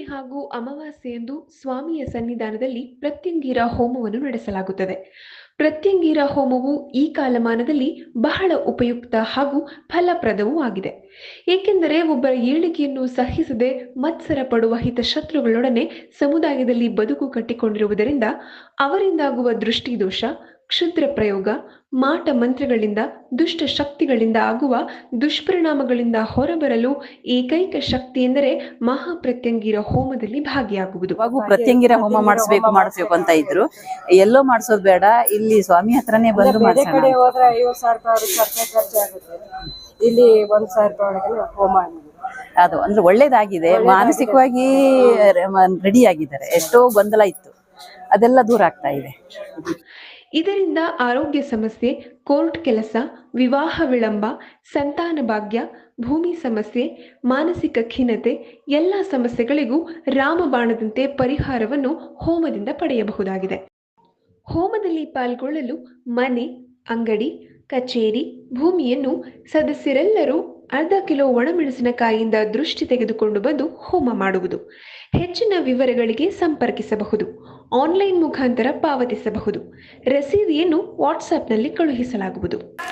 ಹಾಗೂ ಅಮಾವಾಸ್ಯೆಯಂದು ಸ್ವಾಮಿಯ ಸನ್ನಿಧಾನದಲ್ಲಿ ಪ್ರತ್ಯಂಗಿರ ಹೋಮವನ್ನು ನಡೆಸಲಾಗುತ್ತದೆ. ಪ್ರತ್ಯಂಗಿರ ಹೋಮವು ಈ ಕಾಲಮಾನದಲ್ಲಿ ಬಹಳ ಉಪಯುಕ್ತ ಹಾಗೂ ಫಲಪ್ರದವೂ ಆಗಿದೆ. ಏಕೆಂದರೆ ಒಬ್ಬರ ಏಳಿಗೆಯನ್ನು ಸಹಿಸದೆ ಮತ್ಸರ ಪಡುವ ಹಿತಶತ್ರುಗಳೊಡನೆ ಸಮುದಾಯದಲ್ಲಿ ಬದುಕು ಕಟ್ಟಿಕೊಂಡಿರುವುದರಿಂದ ಅವರಿಂದಾಗುವ ದೃಷ್ಟಿದೋಷ, ಕ್ಷುದ್ರ ಪ್ರಯೋಗ, ಮಾಟ ಮಂತ್ರಗಳಿಂದ, ದುಷ್ಟ ಶಕ್ತಿಗಳಿಂದ ಆಗುವ ದುಷ್ಪರಿಣಾಮಗಳಿಂದ ಹೊರಬರಲು ಏಕೈಕ ಶಕ್ತಿ ಎಂದರೆ ಮಹಾಪ್ರತ್ಯಂಗಿರ ಹೋಮದಲ್ಲಿ ಭಾಗಿಯಾಗುವುದು. ಯಾವಾಗೂ ಪ್ರತ್ಯಂಗಿರ ಹೋಮ ಮಾಡಿಸ್ಬೇಕು ಅಂತ ಇದ್ರು. ಎಲ್ಲೋ ಮಾಡಿಸೋದು ಬೇಡ, ಇಲ್ಲಿ ಸ್ವಾಮಿ ಹತ್ರನೇ ಬಂದು ಬೇರೆ ಕಡೆ ಹೋದ್ರೆ 50,000 ಖರ್ಚಾಗುತ್ತೆ. ಇಲ್ಲಿ 1,000 ಒಳಗೆ ಹೋಮ ಅದು ಅಂದ್ರೆ ಒಳ್ಳೇದಾಗಿದೆ. ಮಾನಸಿಕವಾಗಿ ರೆಡಿ ಆಗಿದ್ದಾರೆ. ಎಷ್ಟೋ ಗೊಂದಲ ಇತ್ತು, ಅದೆಲ್ಲ ದೂರ ಆಗ್ತಾ ಇದೆ. ಇದರಿಂದ ಆರೋಗ್ಯ ಸಮಸ್ಯೆ, ಕೋರ್ಟ್ ಕೆಲಸ, ವಿವಾಹ ವಿಳಂಬ, ಸಂತಾನ ಭಾಗ್ಯ, ಭೂಮಿ ಸಮಸ್ಯೆ, ಮಾನಸಿಕ ಖಿನ್ನತೆ ಎಲ್ಲ ಸಮಸ್ಯೆಗಳಿಗೂ ರಾಮಬಾಣದಂತೆ ಪರಿಹಾರವನ್ನು ಹೋಮದಿಂದ ಪಡೆಯಬಹುದಾಗಿದೆ. ಹೋಮದಲ್ಲಿ ಪಾಲ್ಗೊಳ್ಳಲು ಮನೆ, ಅಂಗಡಿ, ಕಚೇರಿ, ಭೂಮಿಯನ್ನು ಸದಸ್ಯರೆಲ್ಲರೂ ಅರ್ಧ ಕಿಲೋ ಒಣಮೆಣಸಿನಕಾಯಿಯಿಂದ ದೃಷ್ಟಿ ತೆಗೆದುಕೊಂಡು ಬಂದು ಹೋಮ ಮಾಡುವುದು. ಹೆಚ್ಚಿನ ವಿವರಗಳಿಗೆ ಸಂಪರ್ಕಿಸಬಹುದು. ಆನ್ಲೈನ್ ಮುಖಾಂತರ ಪಾವತಿಸಬಹುದು. ರಸೀದಿಯನ್ನು ವಾಟ್ಸ್ಆ್ಯಪ್ನಲ್ಲಿ ಕಳುಹಿಸಲಾಗುವುದು.